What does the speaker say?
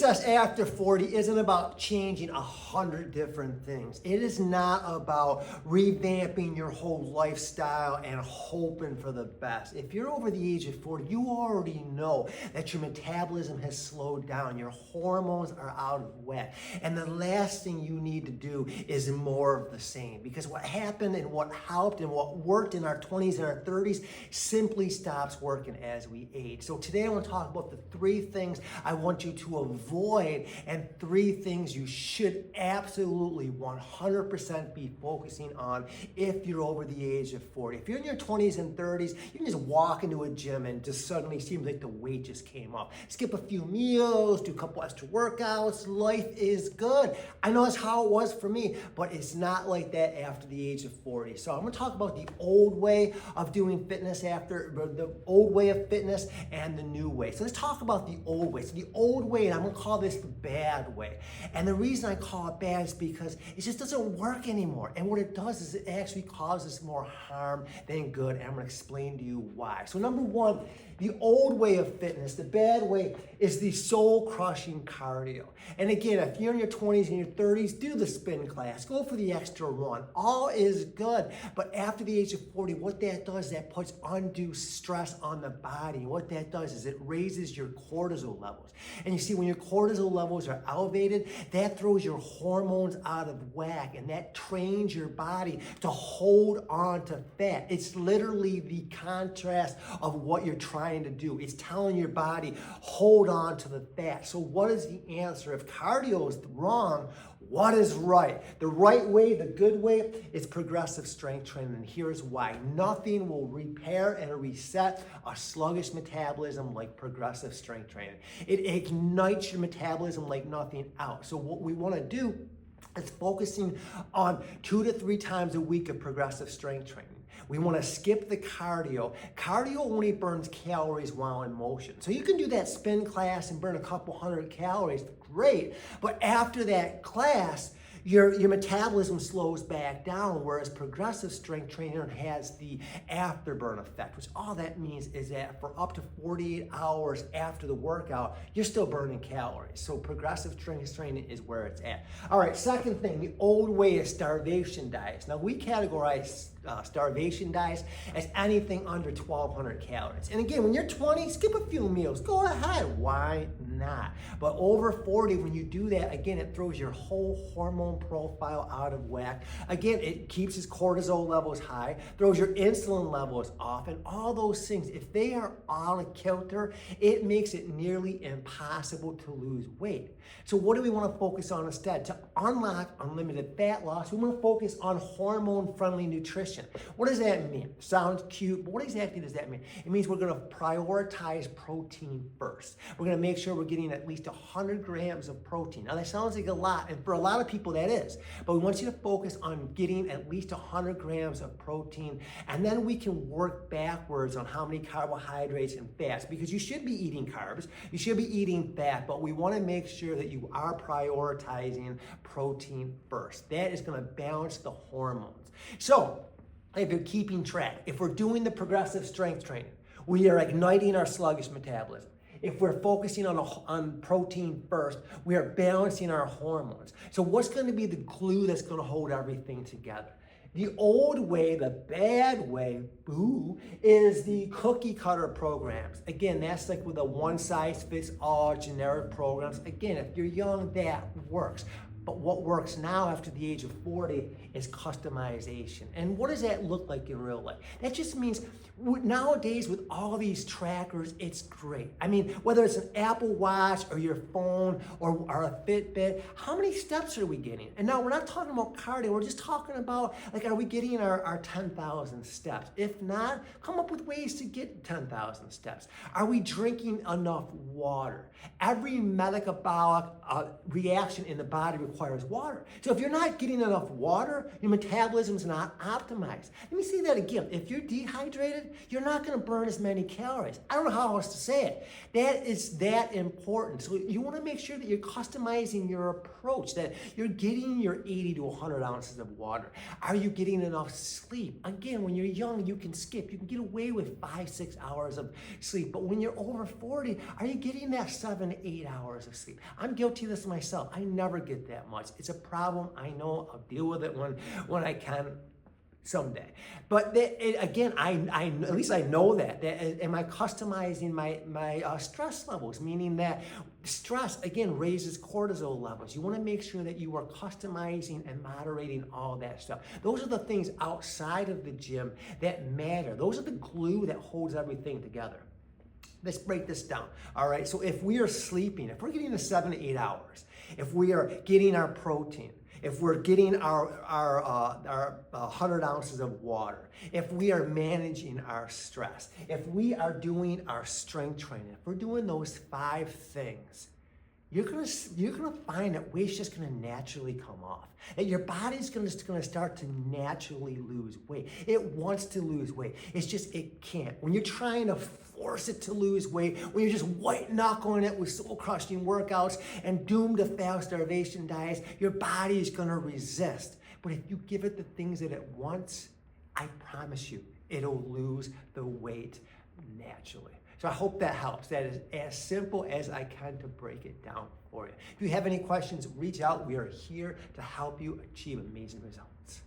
Success after 40 isn't about changing 100 different things. It is not about revamping your whole lifestyle and hoping for the best. If you're over the age of 40, you already know that your metabolism has slowed down. Your hormones are out of whack. And the last thing you need to do is more of the same. Because what happened and what helped and what worked in our 20s and our 30s simply stops working as we age. So today I want to talk about the 3 things I want you to avoid and 3 things you should absolutely 100% be focusing on if you're over the age of 40. If you're in your 20s and 30s, you can just walk into a gym and just suddenly seems like the weight just came off. Skip a few meals, do a couple extra workouts, life is good. I know that's how it was for me, but it's not like that after the age of 40. So I'm going to talk about the old way of doing fitness the old way of fitness and the new way. So let's talk about the old way. So the old way, and I'm going to call this the bad way. And the reason I call it bad is because it just doesn't work anymore. And what it does is it actually causes more harm than good. And I'm going to explain to you why. So number 1, the old way of fitness, the bad way, is the soul-crushing cardio. And again, if you're in your 20s and your 30s, do the spin class. Go for the extra run. All is good. But after the age of 40, what that does is that puts undue stress on the body. And what that does is it raises your cortisol levels. And you see, when your cortisol levels are elevated, that throws your hormones out of whack. And that trains your body to hold on to fat. It's literally the contrast of what you're trying to do. It's telling your body, hold on to the fat. So what is the answer? If cardio is wrong, what is right? The right way, the good way, is progressive strength training. And here's why. Nothing will repair and reset a sluggish metabolism like progressive strength training. It ignites your metabolism like nothing else. So what we want to do is focusing on 2 to 3 times a week of progressive strength training. We want to skip the cardio. Cardio only burns calories while in motion. So you can do that spin class and burn a couple hundred calories, great. But after that class, your metabolism slows back down, whereas progressive strength training has the afterburn effect, which all that means is that for up to 48 hours after the workout, you're still burning calories. So progressive strength training is where it's at. All right, second thing, the old way is starvation diets. Now we categorize starvation diets as anything under 1,200 calories. And again, when you're 20, skip a few meals. Go ahead. Why not? But over 40, when you do that, again, it throws your whole hormone profile out of whack. Again, it keeps his cortisol levels high, throws your insulin levels off, and all those things, if they are out of kilter, it makes it nearly impossible to lose weight. So what do we want to focus on instead? To unlock unlimited fat loss, we want to focus on hormone-friendly nutrition. What does that mean? Sounds cute, but what exactly does that mean? It means we're going to prioritize protein first. We're going to make sure we're getting at least 100 grams of protein. Now that sounds like a lot, and for a lot of people that is, but we want you to focus on getting at least 100 grams of protein, and then we can work backwards on how many carbohydrates and fats, because you should be eating carbs, you should be eating fat, but we want to make sure that you are prioritizing protein first. That is going to balance the hormones. So if you're keeping track, if we're doing the progressive strength training, we are igniting our sluggish metabolism. If we're focusing on protein first, we are balancing our hormones. So what's going to be the glue that's going to hold everything together? The old way, the bad way, is the cookie cutter programs. Again, that's like with a one-size-fits-all generic programs. Again, if you're young, that works. But what works now after the age of 40 is customization. And what does that look like in real life? That just means nowadays with all these trackers, it's great. I mean, whether it's an Apple Watch or your phone or a Fitbit, how many steps are we getting? And now we're not talking about cardio, we're just talking about, like, are we getting our 10,000 steps? If not, come up with ways to get 10,000 steps. Are we drinking enough water? Every metabolic reaction in the body requires water. So if you're not getting enough water, your metabolism is not optimized. Let me say that again. If you're dehydrated, you're not going to burn as many calories. I don't know how else to say it. That is that important. So you want to make sure that you're customizing your approach, that you're getting your 80 to 100 ounces of water. Are you getting enough sleep? Again, when you're young, you can skip. You can get away with 5-6 hours of sleep. But when you're over 40, are you getting that 7 to 8 hours of sleep? I'm guilty of this myself. I never get that much. It's a problem. I know. I'll deal with it when I can someday. But again, I at least I know that. Am I customizing my stress levels? Meaning that stress, again, raises cortisol levels. You want to make sure that you are customizing and moderating all that stuff. Those are the things outside of the gym that matter. Those are the glue that holds everything together. Let's break this down. All right, so if we are sleeping, if we're getting the 7 to 8 hours, if we are getting our protein, if we're getting our 100 ounces of water, if we are managing our stress, if we are doing our strength training, if we're doing those 5 things, you're gonna find that weight's just gonna naturally come off. That your body's gonna start to naturally lose weight. It wants to lose weight. It's just it can't. When you're trying to force it to lose weight, when you're just white knuckling it with soul crushing workouts and doomed to fail starvation diets, your body is gonna resist. But if you give it the things that it wants, I promise you, it'll lose the weight naturally. So I hope that helps. That is as simple as I can to break it down for you. If you have any questions, reach out. We are here to help you achieve amazing results.